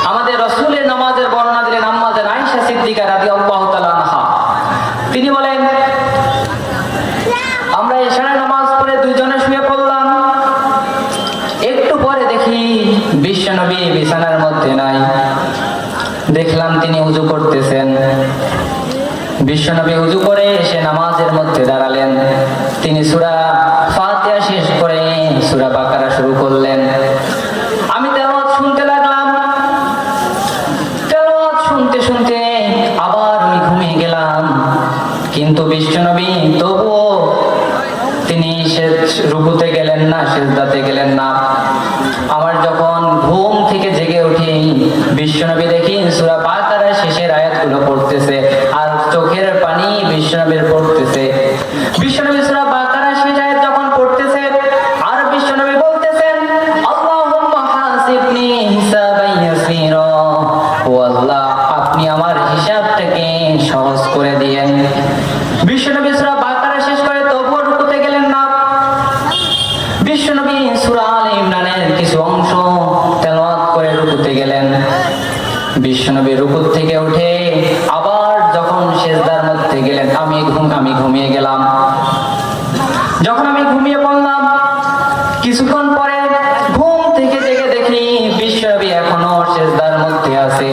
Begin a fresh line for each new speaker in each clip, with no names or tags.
আমাদের রাসূলের নামাজের বর্ণনা দিলেন আম্মা জান আয়েশা সিদ্দিকা রাদিয়াল্লাহু তাআলা আনহা। তিনি বলেন, আমরা এশার নামাজ পড়ে দুইজনে শুয়ে পড়লাম। একটু পরে দেখি বিশ্বনবী বিছানার মধ্যে নাই। দেখলাম তিনি ওযু করতেছেন। বিশ্বনবী ওযু করে এসে নামাজের মধ্যে দাঁড়ালেন। তিনি সূরা ফাতিহা শেষ করে সূরা বাকারা শুরু করলেন। আমি তেলাওয়াত শুনতে লাগলাম। তেলাওয়াত শুনতে শুনতে আবার আমি ঘুমিয়ে গেলাম। কিন্তু বিশ্বনবী তবুও তিনি রুকুতে গেলেন না, সিজদাতে গেলেন না। আমার যখন ঘুম থেকে জেগে উঠি, বিশ্বনবী দেখি সূরা বাকারার শেষের আয়াতগুলো পড়তেছে আর চোখের পানি বিশ্বনবীর পড়তেছে। বিশ্বনবী সূরা বাকারার শেষ আয়াত যখন পড়তেছে আর বিশ্বনবী বলতেছেন, আল্লাহুম্মা হাসিবনি হিসাবান ইয়াসীরা, ও আল্লাহ আপনি আমার হিসাবটাকে সহজ করে দিয়েন। বিশ্বনবী সূরা বাকারা শেষ করে তবুও রুকুতে গেলেন না। বিশ্বনবী সূরা আলে ইমরানের কিছু অংশ তেলাওয়াত করে রুকুতে গেলেন। বিশ্বনবী রুকু থেকে উঠে আবার যখন সিজদার মধ্যে গেলেন, আমি ঘুমিয়ে গেলাম। যখন আমি ঘুমিয়ে পড়লাম, কিছুক্ষণ পরে ঘুম থেকে জেগে দেখি বিশ্বনবী এখনো সিজদার মধ্যে আছে।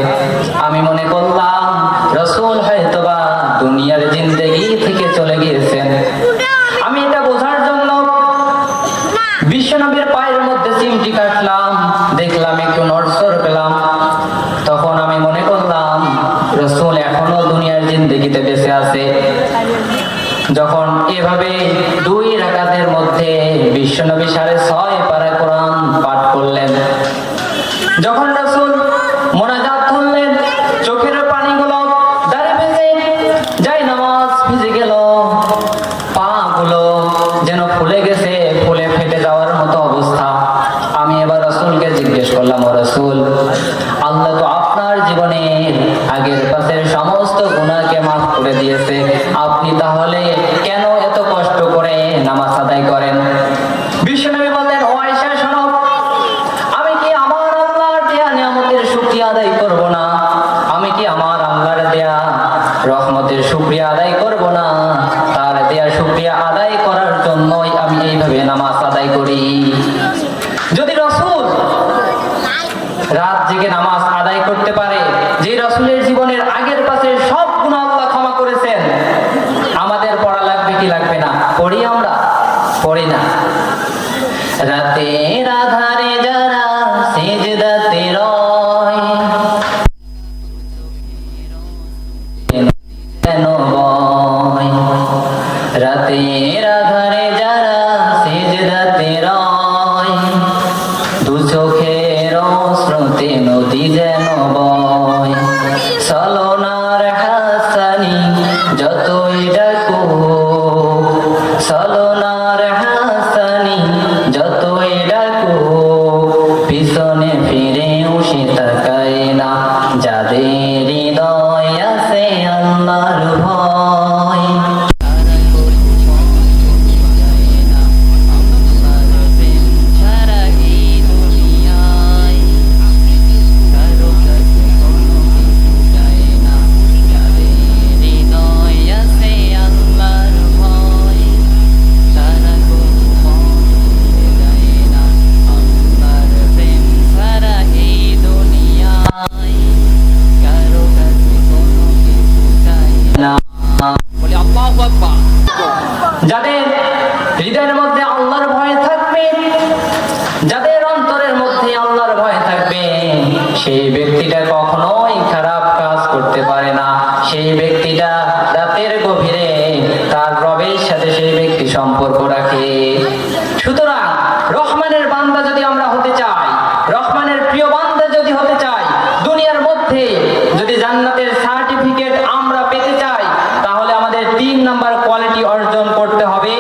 আমি মনে করলাম রাসূল হয়তোবা দুনিয়ার জিন্দেগি থেকে চলে গিয়েছেন। আমি এটা বোঝার জন্য বিশ্বনবীর পায়ের মধ্যে চিমটি কাটলাম, দেখলাম একটু নড়চড় পেলাম। তখন আমি মনে করলাম রাসূল এখনো দুনিয়ার জিন্দেগিতে বেঁচে আছে। যখন এভাবে 2 রাকাতের মধ্যে বিশ্বনবী 6.5 পারা কোরআন পাঠ করলেন। যখন রাসূল মোনাজাত করলেন, চোখের পানিগুলো দাঁড়ে ভেজে যাই নামাজ ভিজে গেল, পা গুলো যেন ফুলে গেছে, ফুলে ফেটে যাওয়ার মতো অবস্থা। আমি এবার রাসূলকে জিজ্ঞেস করলাম, ও রাসূল, আল্লাহ তো আপনার জীবনের আগের পাশের সমস্ত গুনাহকে মাফ করে দিয়েছে, আপনি তাহলে কেন এত কষ্ট করে নামাজ আদায় করেন? বিশ্বনবী বললেন, ও আয়েশা শোনো, আমি কি আমার আল্লাহর দেয়া নিয়ামতের শুকরিয়া আদায় করব না? আমি কি আমার আল্লাহর দেয়া রহমতের শুকরিয়া আদায় করব না? তার দেয়া শুকরিয়া আদায় করার জন্যই আমি এইভাবে নামাজ আদায় করি। যদি রাসূল রাত জেগে নামাজ আদায় করতে পারে, যে রাসূলের জীবনের আগের পাশের সব গুনাহ আল্লাহ ক্ষমা করেছেন, আমাদের পড়া লাগবে কি লাগবে না? পড়ি আমরা? পড়ি না। রাতের আধারে যারা সিজদাতে রয়, কেন বয়? রাতের আধারে যারা সিজদাতে রয়, দু চোখের স্রোতে নদী যেন বয়। সলোনার হাসানি যতই ডাকো, সলোনার হাসানি যতই ডাকো, পিছনে ফিরেও সে তাকায় না, যাদের হৃদয় আছে আল্লাহর ভয়। যাদের হৃদয়ের মধ্যে আল্লাহর ভয় থাকবে, যাদের অন্তরের মধ্যে আল্লাহর ভয় থাকবে, সেই ব্যক্তিটা কখনোই খারাপ কাজ করতে পারে না। সেই ব্যক্তিটা রাতের গভীরে তার রবের সাথে সেই ব্যক্তি সম্পর্ক রাখে। সুতরাং রহমানের বান্দা যদি আমরা হতে চাই, রহমানের প্রিয় বান্দা যদি হতে চাই, দুনিয়ার মধ্যে যদি জান্নাতের সার্টিফিকেট আমরা পেতে চাই, তাহলে আমাদের 3 নাম্বার কোয়ালিটি অর্জন করতে হবে।